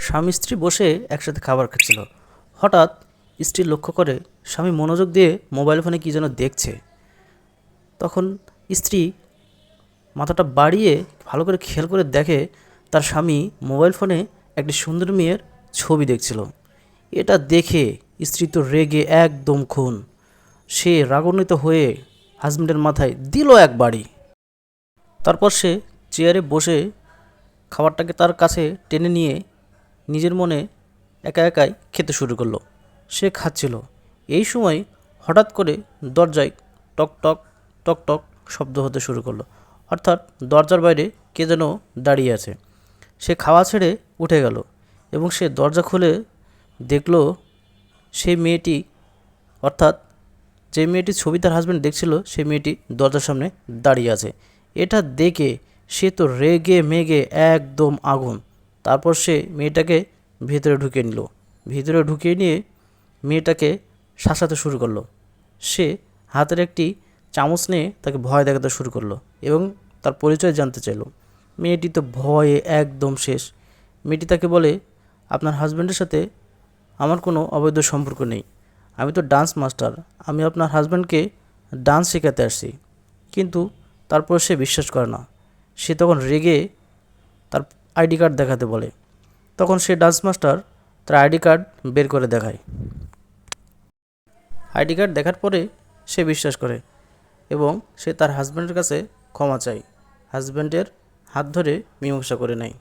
স্বামী স্ত্রী বসে একসাথে খাবার খাচ্ছিল। হঠাৎ স্ত্রী লক্ষ্য করে স্বামী মনোযোগ দিয়ে মোবাইল ফোনে কী যেন দেখছে। তখন স্ত্রী মাথাটা বাড়িয়ে ভালো করে খেয়াল করে দেখে তার স্বামী মোবাইল ফোনে একটি সুন্দর মেয়ের ছবি দেখছিল। এটা দেখে স্ত্রী তো রেগে একদম খুন। সে রাগান্বিত হয়ে হাজবেন্ডের মাথায় দিল এক বাড়ি। তারপর সে চেয়ারে বসে খাবারটাকে তার কাছে টেনে নিয়ে নিজের মনে একা একাই খেতে শুরু করলো। সে খাচ্ছিল। এই সময় হঠাৎ করে দরজায় টক টক টক টক শব্দ হতে শুরু করলো। অর্থাৎ দরজার বাইরে কে যেন দাঁড়িয়ে আছে। সে খাওয়া ছেড়ে উঠে গেল এবং সে দরজা খুলে দেখলো সেই মেয়েটি, অর্থাৎ যে মেয়েটির ছবি তার হাজব্যান্ড দেখছিল সেই মেয়েটি দরজার সামনে দাঁড়িয়ে আছে। এটা দেখে সে তো রেগে মেগে একদম আগুন। তারপর সে মেয়েটাকে ভিতরে ঢুকিয়ে নিল। ভিতরে ঢুকিয়ে নিয়ে মেয়েটাকে শাসাতে শুরু করলো। সে হাতের একটি চামচ নিয়ে তাকে ভয় দেখাতে শুরু করলো এবং তার পরিচয় জানতে চাইল। মেয়েটি তো ভয়ে একদম শেষ। মেয়েটি তাকে বলে, আপনার হাজব্যান্ডের সাথে আমার কোনো অবৈধ সম্পর্ক নেই। আমি তো ডান্স মাস্টার, আমি আপনার হাজব্যান্ডকে ডান্স শেখাতে আসছি। কিন্তু তারপর সে বিশ্বাস করে না। সে তখন রেগে তার আইডি কার্ড দেখাতে বলে। তখন সে ডান্স মাস্টার তার আইডি কার্ড বের করে দেখায়। আইডি কার্ড দেখার পরে সে বিশ্বাস করে এবং সে তার হাজব্যান্ডের কাছে ক্ষমা চায়। হাজব্যান্ডের হাত ধরে মীমাংসা করে নেয়।